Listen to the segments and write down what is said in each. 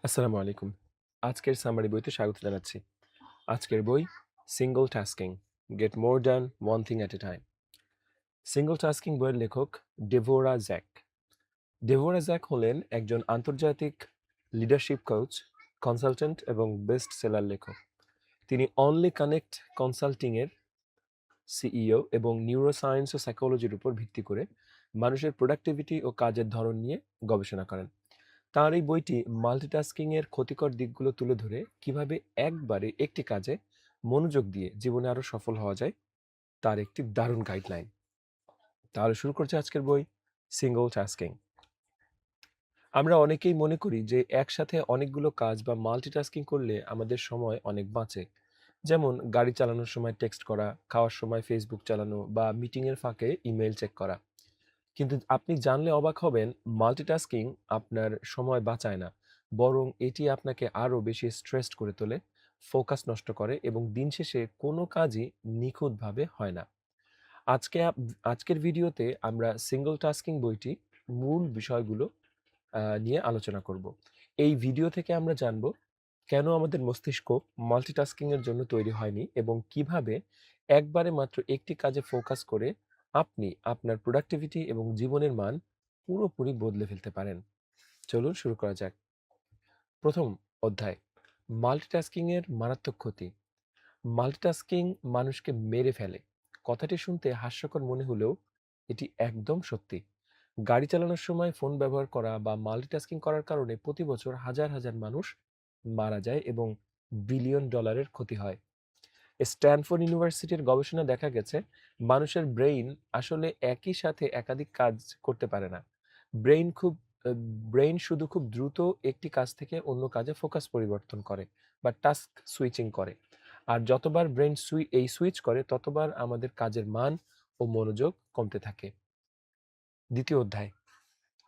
আসসালামু আলাইকুম। আজকের সামারি বইতে স্বাগত জানাচ্ছি। আজকের বই single tasking get more done one thing at a time. Single tasking বইয়ের লেখক ডেভোরা জ্যাক। ডেভোরা জ্যাক হলেন একজন আন্তর্জাতিক লিডারশিপ কোচ, কনসালটেন্ট এবং বেস্ট সেলার লেখক। তিনি অনলি কানেক্ট কনসাল্টিংয়ের সিইও এবং নিউরোসায়েন্স ও সাইকোলজির উপর ভিত্তি করে মানুষের প্রোডাক্টিভিটি ও কাজের ধরন নিয়ে গবেষণা করেন। তার এই বইটি মাল্টিটাস্কিং এর ক্ষতিকর দিকগুলো তুলে ধরে কিভাবে একবারে একটি কাজে মনোযোগ দিয়ে জীবনে আরো সফল হওয়া যায় তার একটি দারুণ গাইডলাইন। তাহলে শুরু করছে আজকের বই সিঙ্গল টাস্কিং। আমরা অনেকেই মনে করি যে একসাথে অনেকগুলো কাজ বা মাল্টিটাস্কিং করলে আমাদের সময় অনেক বাঁচে, যেমন গাড়ি চালানোর সময় টেক্সট করা, খাওয়ার সময় ফেসবুক চালানো বা মিটিং এর ফাঁকে ইমেল চেক করা। কিন্তু আপনি জানলে অবাক হবেন, মাল্টিটাস্কিং আপনার সময় বাঁচায় না, বরং এটি আপনাকে আরো বেশি স্ট্রেসড করে তোলে, ফোকাস নষ্ট করে এবং দিন শেষে কোনো কাজই নিখুঁতভাবে হয় না। আজকের ভিডিওতে আমরা সিঙ্গল টাস্কিং বইটি মূল বিষয়গুলো নিয়ে আলোচনা করব। এই ভিডিও থেকে আমরা জানব কেন আমাদের মস্তিষ্ক মাল্টিটাস্কিং এর জন্য তৈরি হয়নি এবং কিভাবে একবারে মাত্র একটি কাজে ফোকাস করে আপনি আপনার প্রোডাক্টিভিটি এবং জীবনের মান পুরোপুরি বদলে ফেলতে পারেন। চলুন শুরু করা যাক। প্রথম অধ্যায়, মাল্টিটাস্কিং এর মারাত্মক ক্ষতি। মাল্টিটাস্কিং মানুষকে মেরে ফেলে। কথাটি শুনতে হাস্যকর মনে হলেও এটি একদম সত্যি। গাড়ি চালানোর সময় ফোন ব্যবহার করা বা মাল্টিটাস্কিং করার কারণে প্রতি বছর হাজার হাজার মানুষ মারা যায় এবং বিলিয়ন ডলারের ক্ষতি হয়। স্ট্যানফোর্ড ইউনিভার্সিটির গবেষণা দেখা গেছে, মানুষের ব্রেইন আসলে একই সাথে একাধিক কাজ করতে পারে না। ব্রেইন খুব ব্রেইন শুধু খুব দ্রুত একটি কাজ থেকে অন্য কাজে ফোকাস পরিবর্তন করে বা টাস্ক সুইচিং করে। আর যতবার ব্রেইন সুইচ করে ততবার আমাদের কাজের মান ও মনোযোগ কমতে থাকে। দ্বিতীয় অধ্যায়,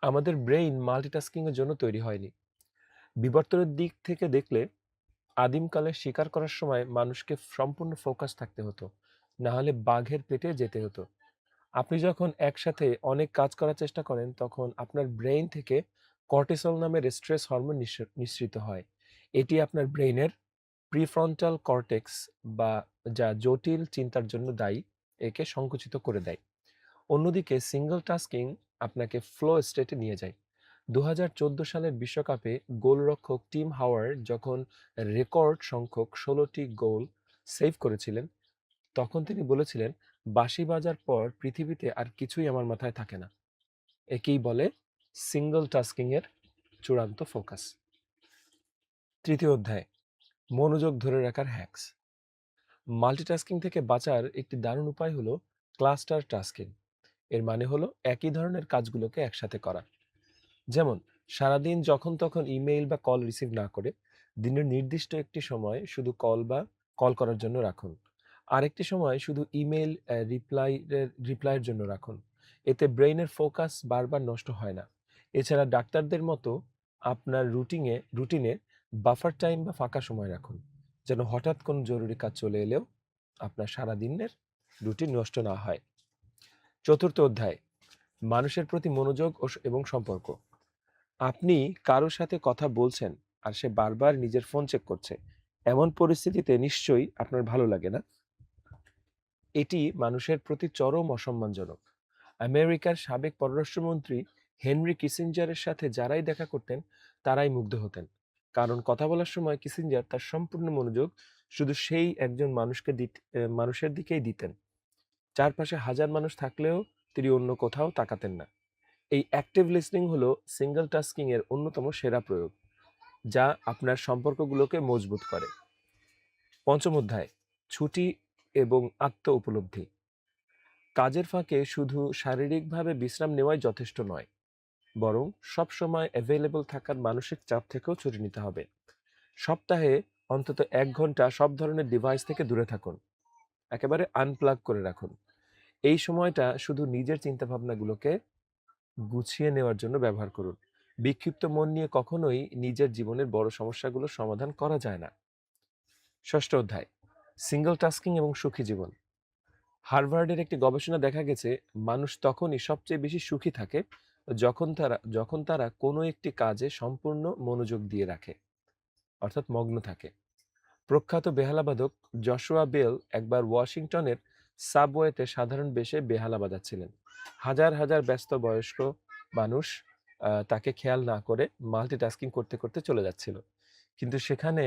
আমাদের ব্রেইন মাল্টিটাস্কিং এর জন্য তৈরি হয়নি। বিবর্তনের দিক থেকে দেখলে আদিমকালে শিকার করার সময় মানুষকে সম্পূর্ণ ফোকাস থাকতে হতো, না হলে বাঘের পেটে যেতে হতো। আপনি যখন একসাথে অনেক কাজ করার চেষ্টা করেন তখন আপনার ব্রেইন থেকে কর্টিসল নামের স্ট্রেস হরমোন নিঃসৃত হয়। এটি আপনার ব্রেইনের প্রিফ্রন্টাল কর্টেক্স বা যা জটিল চিন্তার জন্য দায়ী, একে সংকুচিত করে দেয়। অন্যদিকে সিঙ্গল টাস্কিং আপনাকে ফ্লো স্টেটে নিয়ে যায়। ২০১৪ সালের বিশ্বকাপে গোলরক্ষক টিম হাওয়ার্ড যখন রেকর্ড সংখ্যক ১৬টি গোল সেভ করেছিলেন, তখন তিনি বলেছিলেন, বাঁশি বাজার পর পৃথিবীতে আর কিছুই আমার মাথায় থাকে না। একেই বলে সিঙ্গল টাস্কিং এর চূড়ান্ত ফোকাস। তৃতীয় অধ্যায়, মনোযোগ ধরে রাখার হ্যাকস। মাল্টিটাস্কিং থেকে বাঁচার একটি দারুণ উপায় হলো ক্লাস্টার টাস্কিং। এর মানে হলো একই ধরনের কাজগুলোকে একসাথে করা। যেমন সারাদিন যখন তখন ইমেইল বা কল রিসিভ না করে দিনের নির্দিষ্ট একটি সময় শুধু কল করার জন্য রাখুন। আরেকটি সময় শুধু ইমেইল রিপ্লাইয়ের জন্য রাখুন। এতে ব্রেইনের ফোকাস বারবার নষ্ট হয় না। এছাড়া ডাক্তারদের মতো আপনার রুটিনে বাফার টাইম বা ফাঁকা সময় রাখুন, যেন হঠাৎ কোনো জরুরি কাজ চলে এলেও আপনার সারাদিনের রুটিন নষ্ট না হয়। চতুর্থ অধ্যায়, মানুষের প্রতি মনোযোগ এবং সম্পর্ক। আপনি কারো সাথে কথা বলছেন আর সে বারবার নিজের ফোন চেক করছে, এমন পরিস্থিতিতে নিশ্চয়ই আপনার ভালো লাগে না। এটি মানুষের প্রতি চরম অসম্মানজনক। আমেরিকার সাবেক পররাষ্ট্রমন্ত্রী হেনরি কিসিঞ্জারের সাথে যারাই দেখা করতেন তারাই মুগ্ধ হতেন, কারণ কথা বলার সময় কিসিঞ্জার তার সম্পূর্ণ মনোযোগ শুধু সেই একজন মানুষের দিকেই দিতেন। চারপাশে হাজার মানুষ থাকলেও তিনি অন্য কোথাও তাকাতেন না। এই অ্যাক্টিভ লিসনিং হলো সিঙ্গল টাস্কিং এর অন্যতম সেরা প্রয়োগ, যা আপনার সম্পর্কগুলোকে মজবুত করে। পঞ্চম অধ্যায়, ছুটি এবং আত্ম উপলব্ধি। কাজের ফাঁকে শুধু শারীরিকভাবে বিশ্রাম নেওয়াই যথেষ্ট নয়, বরং সবসময় অ্যাভেলেবল থাকার মানসিক চাপ থেকেও ছুটি নিতে হবে। সপ্তাহে অন্তত ১ ঘন্টা সব ধরনের ডিভাইস থেকে দূরে থাকুন, একেবারে আনপ্লাগ করে রাখুন। এই সময়টা শুধু নিজের চিন্তাভাবনাগুলোকে গুছিয়ে নেওয়ার জন্য ব্যবহার করুন। বিক্ষিপ্ত মন নিয়ে কখনোই নিজের জীবনের বড় সমস্যাগুলোর সমাধান করা যায় না। ষষ্ঠ অধ্যায়, সিঙ্গল টাস্কিং এবং সুখী জীবন। হার্ভার্ডের একটি গবেষণা দেখা গেছে, মানুষ তখনই সবচেয়ে বেশি সুখী থাকে যখন তারা কোনো একটি কাজে সম্পূর্ণ মনোযোগ দিয়ে রাখে, অর্থাৎ মগ্ন থাকে। প্রখ্যাত বেহালাবাদক জশুয়া বেল একবার ওয়াশিংটনের সাবওয়েতে সাধারণ বেশে বেহালা বাজাচ্ছিলেন। হাজার হাজার ব্যস্ত বয়স্ক মানুষ তাকে খেয়াল না করে মাল্টিটাস্কিং করতে করতে চলে যাচ্ছিল, কিন্তু সেখানে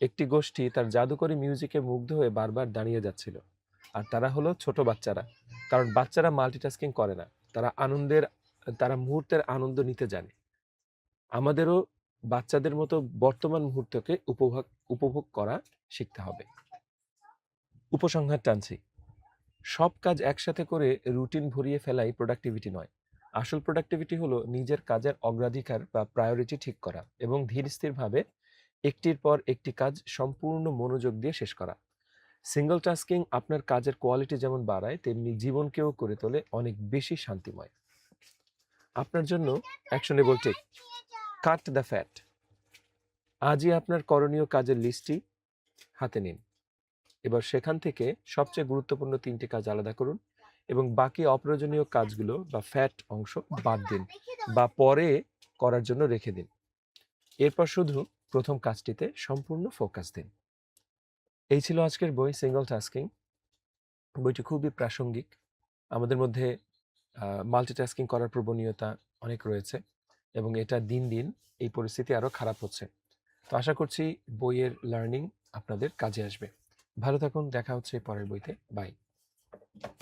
একটি গোষ্ঠী তার জাদুকরী মিউজিকে মুগ্ধ হয়ে বারবার দাঁড়িয়ে যাচ্ছিল। আর তারা হলো ছোট বাচ্চারা, কারণ বাচ্চারা মাল্টিটাস্কিং করে না, তারা মুহূর্তের আনন্দ নিতে জানে। আমাদেরও বাচ্চাদের মতো বর্তমান মুহূর্তকে উপভোগ উপভোগ করা শিখতে হবে। উপসংহার টানছি, সব কাজ একসাথে করে রুটিন ভরিয়ে ফেলাই প্রোডাক্টিভিটি নয়। আসল প্রোডাক্টিভিটি হলো নিজের কাজের অগ্রাধিকার বা প্রায়োরিটি ঠিক করা এবং ধীর স্থিরভাবে একটির পর একটি কাজ সম্পূর্ণ মনোযোগ দিয়ে শেষ করা। সিঙ্গল টাস্কিং আপনার কাজের কোয়ালিটি যেমন বাড়ায়, তেমনি জীবনকেও করে তোলে অনেক বেশি শান্তিময়। আপনার জন্য actionable tip: cut the fat. আজই আপনার করণীয় কাজের লিস্টটি হাতে নিন। এবার সেখান থেকে সবচেয়ে গুরুত্বপূর্ণ 3টি কাজ আলাদা করুন এবং বাকি অপ্রয়োজনীয় কাজগুলো বা ফ্যাট অংশ বাদ দিন বা পরে করার জন্য রেখে দিন। এরপর শুধু প্রথম কাজটিতে সম্পূর্ণ ফোকাস দিন। এই ছিল আজকের বই সিঙ্গল টাস্কিং। বইটি খুবই প্রাসঙ্গিক। আমাদের মধ্যে মাল্টিটাস্কিং করার প্রবণতা অনেক রয়েছে এবং এটা দিন দিন এই পরিস্থিতি আরও খারাপ হচ্ছে। তো আশা করছি বইয়ের লার্নিং আপনাদের কাজে আসবে। ভালো থাকুন, দেখা হচ্ছে পরের বইতে। বাই।